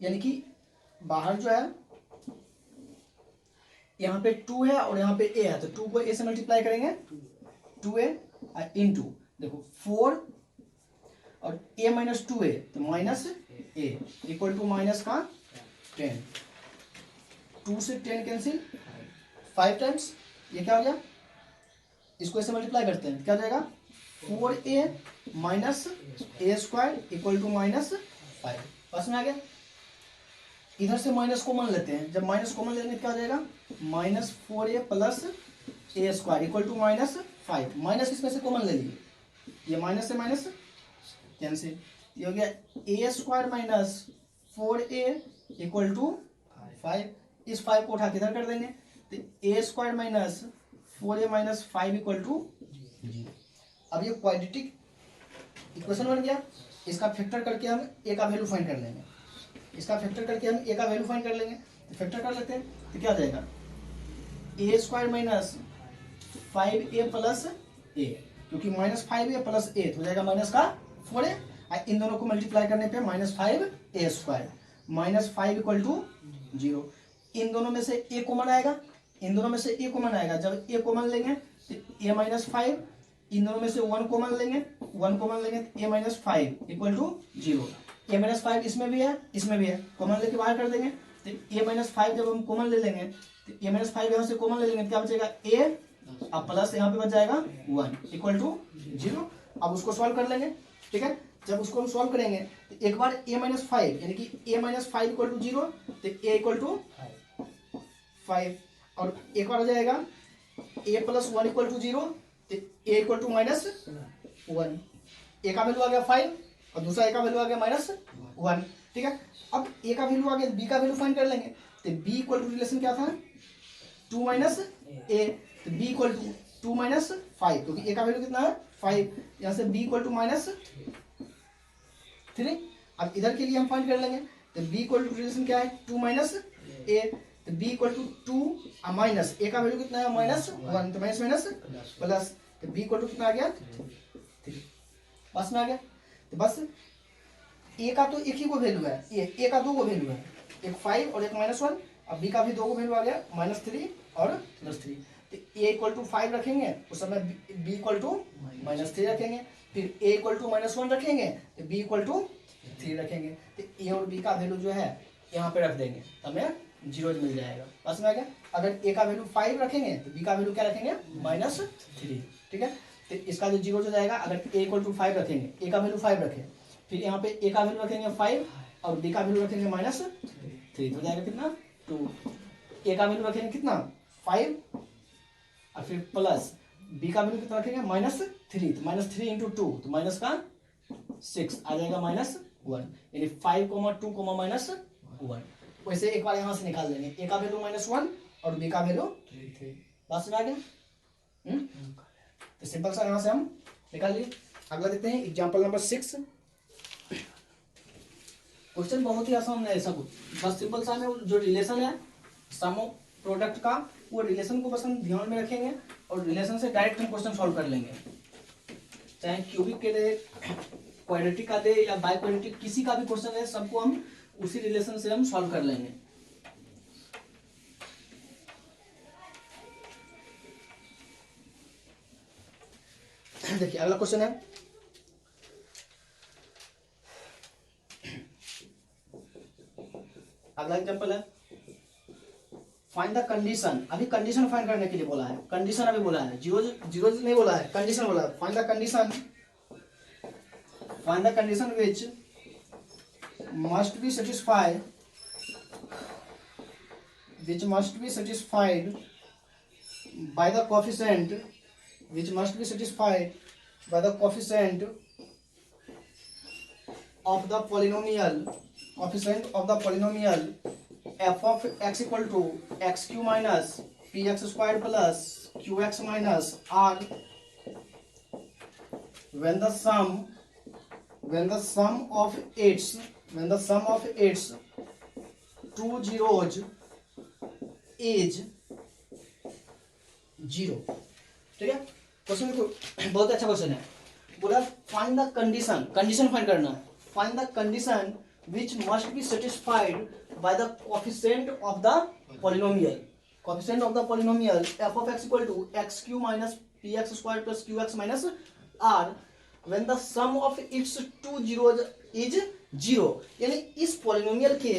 यानी कि बाहर जो है यहाँ पे 2 है और यहाँ पे a है, तो 2 को a से मल्टीप्लाई करेंगे 2a इंटू देखो 4 और a माइनस 2a तो minus a equal to minus का 10। 2 से 10 कैंसिल 5 टाइम्स, ये क्या हो गया, इसको ऐसे मल्टीप्लाई करते हैं, क्या हो जाएगा 4a minus a square equal to minus 5। बस में आ गया। इधर से माइनस कॉमन लेते हैं, जब माइनस कॉमन लेंगे क्या हो जाएगा minus 4a plus a square equal to minus 5। Minus इसमें से कॉमन ले लीजिए, ये माइनस से माइनस कैंसिल, ये हो गया a square minus 4a equal to 5। इस 5 को उठा के इधर कर देंगे, तो a square minus 4a minus 5 equal to 0। अब ये क्वाड्रेटिक इक्वेशन बन गया। इसका फैक्टर करके हम a का वैल्यू फाइंड कर लेंगे, इसका फैक्टर करके हम a का वैल्यू फाइंड कर लेंगे। तो फैक्टर कर लेते हैं, तो क्या हो जाएगा a square minus 5a plus a, क्योंकि माइनस 5a प्लस a हो जाएगा माइनस का 4a, इन दोनों को मल्टीप्लाई करने पे minus 5a square minus 5 equal to 0। इन दोनों में से a कॉमन आएगा, इन दोनों में से a कॉमन आएगा, जब a कॉमन लेंगे तो a माइनस 5 इन दोनों में से 1 कॉमन लेंगे, 1 कॉमन लेंगे तो a minus 5 equal to 0। a minus 5 इसमें भी है, इसमें भी है, कॉमन लेके बाहर कर देंगे तो a माइनस 5 जब हम कॉमन ले लेंगे तो a माइनस 5 यहाँ से कॉमन ले लेंगे तो क्या बचेगा a, अब प्लस यहाँ पे बच जाएगा 1 इक्वल टू 0। अब उसको सॉल्व कर लेंगे, ठीक है। जब उसको हम सॉल्व करेंगे तो एक बार a माइनस 5 यानी कि a माइनस 5 इक्वल टू 0 तो a इक्वल टू 5, और एक बार हो जाएगा a प्लस 1 इक्वल टू 0 तो a equal to minus 1। a का वैल्यू आ गया 5 और दूसरा a का वैल्यू आ गया माइनस 1, ठीक है। अब a का वैल्यू आ गया, b का वैल्यू फाइंड कर लेंगे तो b इक्वल टू रिलेशन क्या था 2 माइनस a, तो b इक्वल टू 2 माइनस 5 क्योंकि a का वैल्यू कितना है 5, यहाँ से b इक्वल टू माइनस 3। अब इधर के लिए हम फाइंड कर लेंगे तो b इक्वल टू रिलेशन क्या है 2 माइनस a, तो b equal to 2 minus a का वैल्यू कितना है माइनस 1, तो माइनस माइनस प्लस, तो b इक्वल टू कितना आ गया 3। बस में आ गया। तो बस a का तो एक ही को वैल्यू है, a का 2 को वैल्यू है, एक 5 और एक माइनस 1। अब b का भी 2 को वैल्यू आ गया माइनस 3 और प्लस 3, तो a इक्वल टू 5 रखेंगे उस समय b इक्वल टू माइनस 3 रखेंगे, फिर a इक्वल टू माइनस 1 रखेंगे तो b इक्वल टू 3 रखेंगे, तो a और b का वैल्यू जो है यहाँ पे रख देंगे तो हमें 0 मिल जाएगा। बस में आ गया। अगर a का वैल्यू 5 रखेंगे तो b का वैल्यू क्या रखेंगे माइनस 3, ठीक है। तो इसका जो 0 हो जाएगा अगर a इक्वल टू 5 रखेंगे, a का वैल्यू 5 रखें, फिर यहाँ पे a का वैल्यू रखेंगे 5 और b का वैल्यू रखेंगे माइनस 3, हो जाएगा कितना 2। a का वैल्यू रखेंगे कितना 5 और फिर प्लस b का वैल्यू कितना रखेंगे माइनस 3, तो माइनस 3 इंटू 2 तो माइनस का 6 आ जाएगा माइनस 1, यानी 5, 2, माइनस 1। वैसे एक बार यहाँ से निकाल देंगे, a का वैल्यू माइनस 1 और b का वैल्यू 3। बस में आ गया। तो सिंपल सा यहाँ से हम निकाल लिए। अगला देखते हैं एग्जाम्पल नंबर 6। क्वेश्चन बहुत ही आसान है, ऐसा कुछ बस सिंपल सा में जो रिलेशन है सम ऑफ प्रोडक्ट का, वो रिलेशन को बस हम ध्यान में रखेंगे और रिलेशन से डायरेक्ट हम क्वेश्चन सॉल्व कर लेंगे, चाहे क्यूबिक के दे, क्वाड्रेटिक का दे या बाई क्वाड्रेटिक, किसी का भी क्वेश्चन है सबको हम उसी रिलेशन से हम सॉल्व कर लेंगे। देखिए अगला क्वेश्चन है, अगला एग्जांपल है फाइंड द कंडीशन। अभी कंडीशन फाइंड करने के लिए बोला है, कंडीशन अभी बोला है, जीरो जीरो नहीं बोला है, कंडीशन बोला है। Find the condition, find the condition which must be satisfied, which must be satisfied by the coefficient, which must be satisfied by the coefficient of the polynomial, coefficient of the polynomial f of x equal to x q minus px square plus qx minus r when the sum of its two zeros is 0। ठीक है, question देखो बहुत अच्छा question है। बोला find the condition, condition find करना है। Find the condition which must be satisfied by the coefficient of the polynomial, coefficient of the polynomial f of x equal to xq minus px square plus qx minus r when the sum of its two zeros is 0। यानी इस polynomial के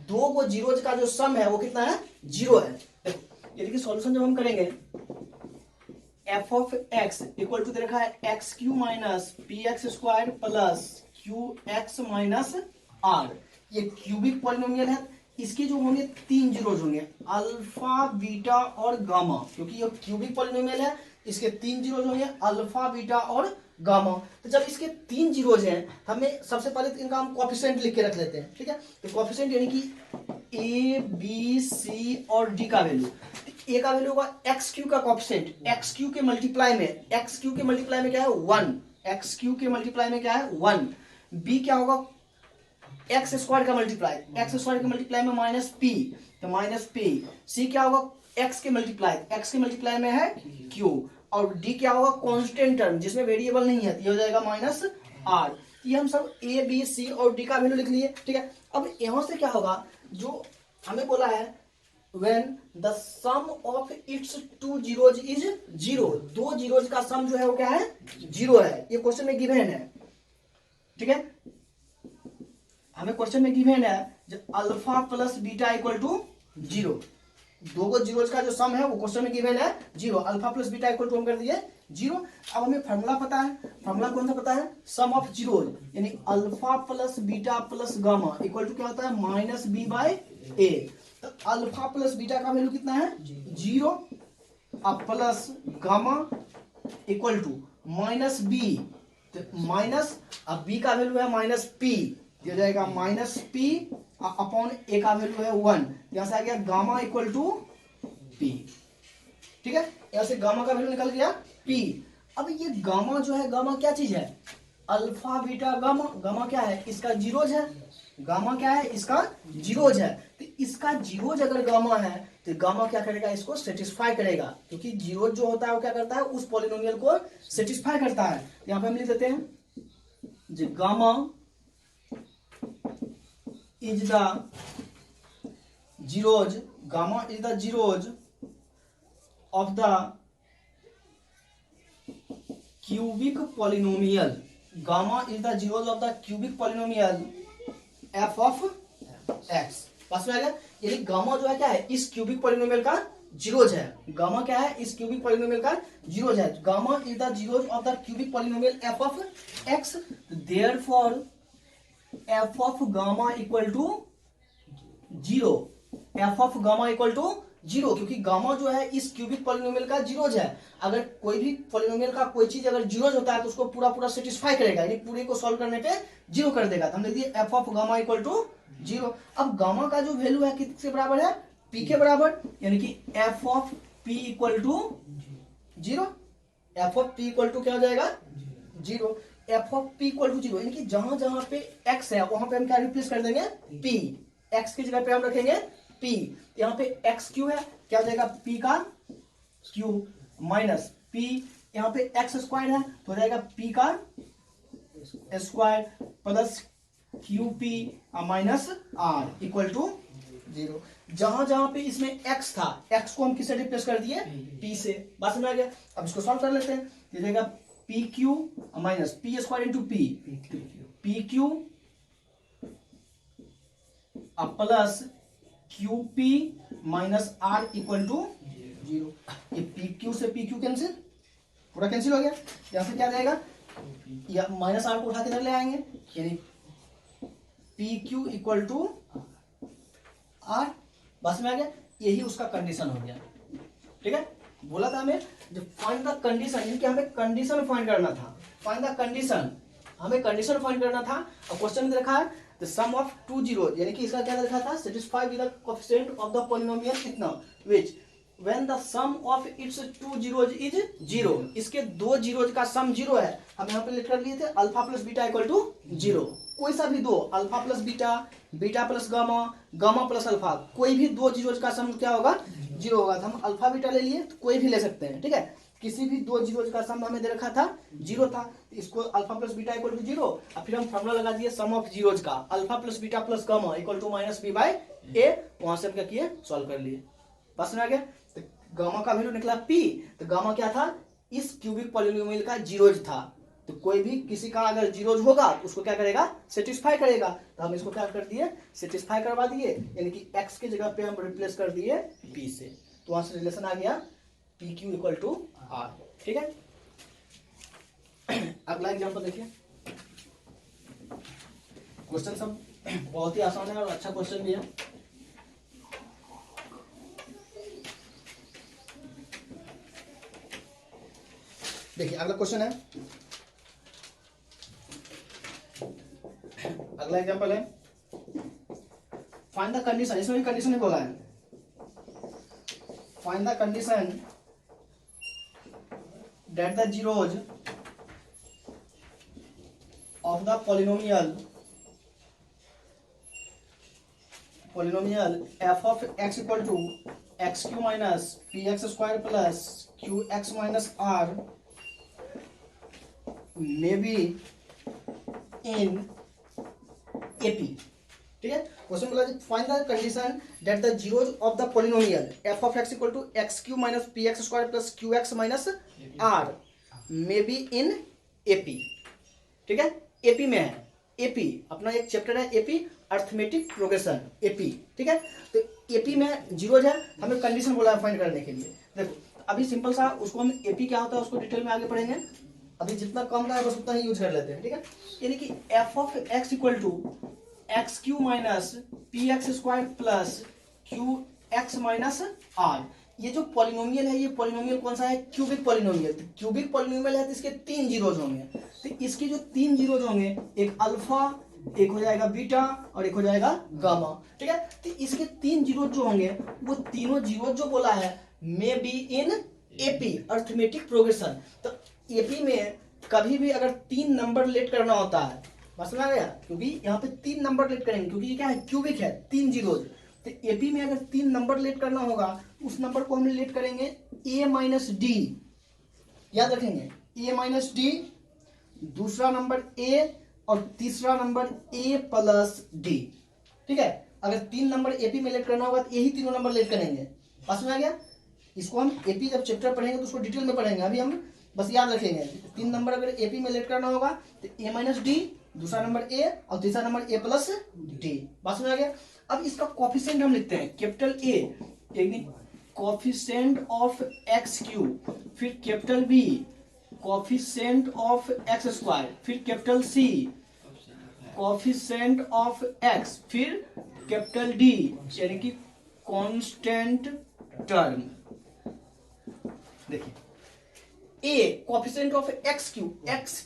दो को zeros का जो sum है वो कितना है 0 है। देखो ये देखिए सॉल्यूशन जब हम करेंगे f of x equal to दे रखा है X cube minus P x square plus Q x minus are. ये क्यूबिक पॉलिनोमियल है, इसके जो होंगे 3 जीरोज होंगे अल्फा बीटा और गामा, क्योंकि ये क्यूबिक पॉलिनोमियल है इसके 3 जीरोज होंगे अल्फा बीटा और गामा। तो जब इसके 3 जीरोज हैं हमें सबसे पहले तो इनका हम कोएफिशिएंट लिख के रख लेते हैं। ठीक है, तो कोएफिशिएंट यानी कि ए बी सी और डी का वैल्यू, ए का वैल्यू होगा एक्स क्यू का कोएफिशिएंट, एक्स क्यू के मल्टीप्लाई में, एक्स क्यू के मल्टीप्लाई में क्या है 1, एक्स क्यू के मल्टीप्लाई में क्या है 1। बी क्या होगा एक्स स्क्वायर का मल्टीप्लाई, एक्स स्क्वायर के मल्टीप्लाई में माइनस पी, तो माइनस पी। सी क्या होगा एक्स के मल्टीप्लाई, एक्स के मल्टीप्लाई में है क्यू, और डी क्या होगा कांस्टेंट टर्म जिसमें वेरिएबल नहीं है, ये हो जाएगा माइनस आर। ये हम सब ए बी सी और डी का वैल्यू लिख लिए। ठीक है, अब यहां से क्या होगा, जो हमें बोला है when the sum of its two zeros is zero, दो जीरोज का सम जो है वो क्या है, जीरो है। ये क्वेश्चन में गिवन है, ठीक है। हमें क्वेश्चन में गिवन है जब alpha plus beta equal to zero, दो जीरोज का जो सम है वो क्वेश्चन में गिवन है zero, alpha plus beta equal to हम कर दिए जीरो। अब हमें फॉर्मूला पता है, फॉर्मूला कौन सा पता है, सम ऑफ जीरोज, यानी alpha plus beta plus gamma equal to क्या होता है, माइनस बी बाई ए। तो अल्फा प्लस बीटा का वैल्यू कितना है, जीरो, अब plus gamma equal to minus b, तो माइनस, अब बी का वैल्यू है माइनस पी, दिया जाएगा माइनस पी अपॉन ए का वैल्यू है 1, यहां से आ गया गामा इक्वल टू पी, ठीक है। यहां से गामा का वैल्यू निकल गया पी। अब ये गामा जो है, गामा क्या चीज है, अल्फा बीटा गामा, गामा क्या है, इसका जीरोज है, गामा क्या है, इसका जीरोज है। तो इसका जीरोज अगर गामा है तो गामा क्या करेगा, इसको सेटिस्फाई करेगा, क्योंकि जीरोज जो होता है वो क्या करता है, उस पॉलिनोमियल को सेटिस्फाई करता है। यहां पे हम लिख देते हैं जो gamma is the zeros, gamma is the zeros of the cubic polynomial, gamma is the zeros of the cubic polynomial f of x। पास में आ गया, यानी गामा जो है क्या है, इस क्यूबिक पॉलिनोमियल का जीरोज है, गामा क्या है, इस क्यूबिक पॉलिनोमियल का जीरोज है। Gamma is the zeros of the cubic polynomial f of x, therefore f of gamma equal to zero, f of gamma equal to zero, क्योंकि gamma जो है इस क्यूबिक पॉलिनोमियल का जीरोज है। अगर कोई भी पॉलिनोमियल का कोई चीज अगर जीरोज होता है तो उसको पूरा पूरा सेटिस्फाई करेगा, यानी पूरे को सॉल्व करने पे जीरो कर देगा। तो हमने दिया f of gamma equal to zero. अब गामा का जो वैल्यू है किसके बराबर है, पी के बराबर, यानी कि F of p equal to zero, f of p equal to क्या हो जाएगा, zero. F of p equal to zero, यानी कि जहां जहां पे एक्स है वहां पे हम क्या रिप्लेस कर देंगे, पी, एक्स की जगह पे हम रखेंगे पी। यहाँ पे एक्स क्यू है, क्या हो जाएगा, पी का क्यू माइनस पी, यहाँ पे एक्स स्क्वायर है तो हो जाएगा पी का square plus q p minus r equal to zero. जहां जहां पे इसमें एक्स था, एक्स को हम किससे रिप्लेस कर दिए, पी से। बात समझ आ गया। अब इसको सॉल्व कर लेते हैं, दे देगा p q minus p square into p, p q plus q p minus r equal to zero. ये पी क्यू से पी क्यू कैंसिल, पूरा कैंसिल हो गया। यहां से क्या जाएगा, या माइनस आर को उठा के इधर ले आएंगे, यानी p q equal to r. बस में आ गया, यही उसका कंडीशन हो गया, ठीक है। बोला था हमें जो फाइंड द कंडीशन, यानी कि हमें कंडीशन फाइंड करना था, फाइंड द कंडीशन, हमें कंडीशन फाइंड करना था। और क्वेश्चन में देखा है the sum of two zero, यानी कि इसका क्या लिखा था, satisfy with the coefficient of the polynomial कितना, which when the sum of its two zeros is zero, इसके दो जीरोज का सम जीरो है। हम यहाँ पे लिख कर लिए थे alpha plus beta equal to zero, कोई सा भी दो, alpha plus beta, beta plus gamma, gamma plus alpha, कोई भी दो जीरोज का सम क्या होगा, जीरो होगा। तो हम अल्फा बीटा ले लिए, तो कोई भी ले सकते हैं, ठीक है। किसी भी दो जीरोज का सम हमें दे रखा था जीरो था, तो इसको alpha plus beta equal to zero, और फिर हम फॉर्मूला लगा दिए सम ऑफ जीरोज का, alpha plus beta plus gamma equal to minus B by A. वहां से हम क्या किए, सॉल्व कर लिए। पास में आ गया। तो गामा का वैल्यू निकला पी, तो गामा क्या था, इस क्यूबिक पॉलिनोमियल का जीरोज था। तो कोई भी किसी का अगर जीरोज होगा तो उसको क्या करेगा, सेटिस्फाई करेगा। तो हम इसको क्या कर दिए, सेटिस्फाई करवा दिए, यानी कि एक्स की जगह पे हम रिप्लेस कर दिए पी से। तो वहां से रिलेशन आ गया p q equal to r, ठीक है। अगला एग्जांपल देखिए, क्वेश्चन सब बहुत ही आसान है और अच्छा क्वेश्चन भी है। देखिए अगला क्वेश्चन है, अगला एग्जांपल है फाइंड द कंडीशन, इसमें भी कंडीशन ही बोला है, find the condition that the zeros of the polynomial f of x equal to xq minus px square plus qx minus r may be in AP, ठीक है। Question बोला find the condition that the zeros of the polynomial F of x equal to x cube minus P x square plus Q x minus r may be in AP. ठीक है, AP में है, AP अपना एक chapter है AP arithmetic progression AP. ठीक है, तो एपी में जीरोज है, हमें कंडीशन बोला है फाइंड करने के लिए। देखो अभी सिंपल सा उसको हम एपी क्या होता है उसको डिटेल में आगे पढ़ेंगे, अभी जितना कम रहा है बस उतना ही यूज कर लेते हैं। ठीक है, यानी कि F of x equal to x cube minus P x square plus Q x minus are. ये जो पॉलिनोमियल है, ये पॉलिनोमियल कौन सा है? Cubic polynomial. तो क्यूबिक पॉलिनोमियल है तो इसके 3 जीरोज होंगे। तो इसके जो 3 जीरोज होंगे, एक अल्फा, एक हो जाएगा बीटा और एक हो जाएगा गामा। ठीक है, तो इसके 3 जीरोज जो होंगे वो तीनों जीरोज जो बोला है मे be in AP arithmetic progression. तो एपी में कभी भी अगर 3 नंबर लेट करना होता है, समझ में आ गया, क्योंकि यहाँ पे 3 नंबर लेट करेंगे क्योंकि ये क्या है? क्यूबिक है, 3 जीरोज। तो एपी में अगर 3 नंबर लेट करना होगा उस नंबर को हम लेट करेंगे ए माइनस डी, याद रखेंगे ए माइनस डी, दूसरा नंबर ए और तीसरा नंबर ए प्लस डी। ठीक है, अगर 3 नंबर एपी में लेट करना होगा तो यही तीनों नंबर लेट करेंगे। समझ में आ गया? इसको हम एपी जब चैप्टर पढ़ेंगे तो उसको डिटेल में पढ़ेंगे, अभी हम बस याद रखेंगे 3 नंबर अगर एपी में लेट करना होगा तो ए माइनस डी, दूसरा नंबर ए और तीसरा नंबर ए प्लस डी। बात समझ आ गया? अब इसका कोफिशिएंट हम लिखते हैं कैपिटल ए, यानी कोफिशिएंट ऑफ एक्स क्यूब, फिर capital B coefficient of X square, फिर capital C coefficient of X, फिर कैपिटल डी यानी कि कांस्टेंट टर्म। देखिए A coefficient of X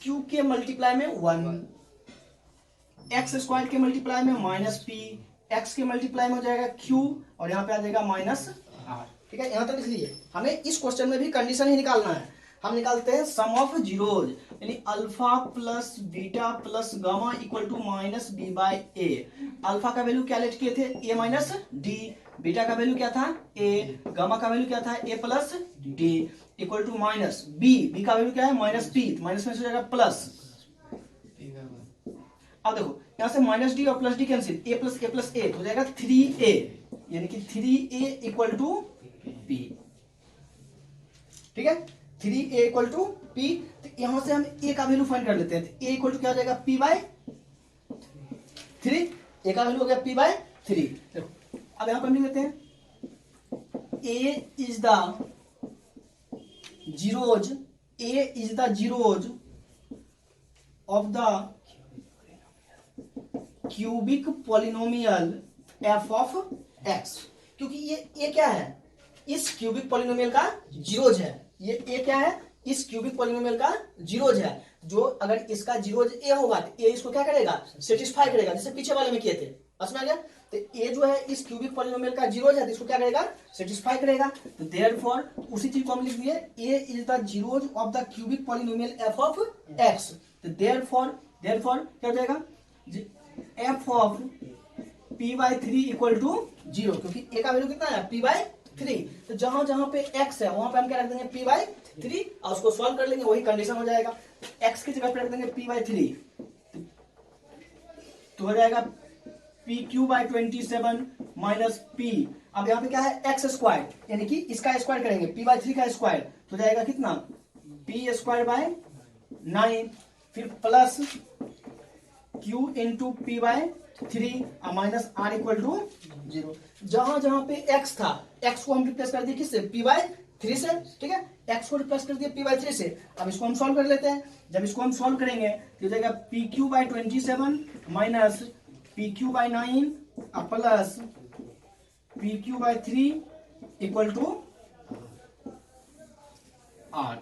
cube के मल्टीप्लाई में 1, एक्स स्क्वायर के मल्टीप्लाई में माइनस पी, एक्स के मल्टीप्लाई में हो जाएगा क्यू और यहाँ पे आ जाएगा माइनस आर। ठीक है, यहाँ तक लिख लीजिए। हमें इस क्वेश्चन में भी कंडीशन ही निकालना है। हम निकालते हैं सम ऑफ जीरोज, यानी alpha plus beta plus gamma equal to minus B by A. Alpha का वैल्यू क्या लेट किए थे? A minus D. बीटा का वैल्यू क्या था? ए। गामा का वैल्यू क्या था? A plus D equal to minus B. B का वैल्यू क्या है? माइनस पी, माइनस में से हो जाएगा प्लस। अब देखो यहां से माइनस डी और प्लस डी कैंसिल, ए प्लस ए हो जाएगा 3a, यानी कि 3a इक्वल टू पी। ठीक है, 3a इक्वल टू पी। तो यहां से हम a का वैल्यू फाइंड कर लेते हैं। तो a इक्वल टू क्या हो जाएगा? p by 3। a का वैल्यू हो गया p बाय 3। देखो अब यहां पर हम लिख लेते हैं a is the zeros of the cubic polynomial f of x, क्योंकि ये क्या है? इस क्यूबिक पॉलिनोमियल का जीरोज है। ये a क्या है? इस क्यूबिक पॉलिनोमियल का जीरोज है। जो अगर इसका जीरोज a होगा तो a इसको क्या करेगा? सेटिस्फाई करेगा, जैसे पीछे वाले में किए थे। समझ में आ गया? तो a जो है इस क्यूबिक पॉलिनोमियल का जीरोज है तो इसको क्या करेगा? सेटिस्फाई करेगा। तो देयरफॉर उसी चीज को हम लिख दिए a is the zeros of the cubic polynomial f of x। तो देयरफॉर क्या हो जाएगा? f of p by 3 equal to 0, क्योंकि a का वैल्यू कितना है? p by 3। तो जहां जहां पे x है वहां पे हम क्या रख देंगे? p बाई 3 और उसको सॉल्व कर लेंगे, वही कंडीशन हो जाएगा। x की जगह पे रख देंगे p बाई 3 तो हो जाएगा p Q by 27 minus p। अब यहाँ पे क्या है? x स्क्वायर, यानी कि इसका स्क्वायर करेंगे p बाई 3 का स्क्वायर तो जाएगा कितना? p स्क्वायर बाय 9, फिर plus q into p by 3 minus r equal to 0। जहां जहां पे x था, x को हम रिप्लेस कर दिए किससे? p बाय 3 से। ठीक है, x को रिप्लेस कर दिए p बाय 3 से। अब इसको हम सॉल्व कर लेते हैं। जब इसको हम सॉल्व करेंगे तो जाएगा p q by 27 minus p q by 9 plus p q by 3 equal to r.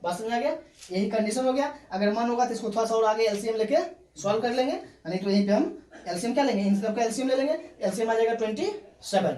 बात समझ आ गया? यही कंडीशन हो गया। अगर मन होगा तो इसको थोड़ा सा और आगे एलसीएम लेके सॉल्व कर लेंगे, नहीं तो यहीं पे हम एलसीएम क्या लेंगे? इन सब का एलसीएम ले लेंगे। एलसीएम आ जाएगा 27।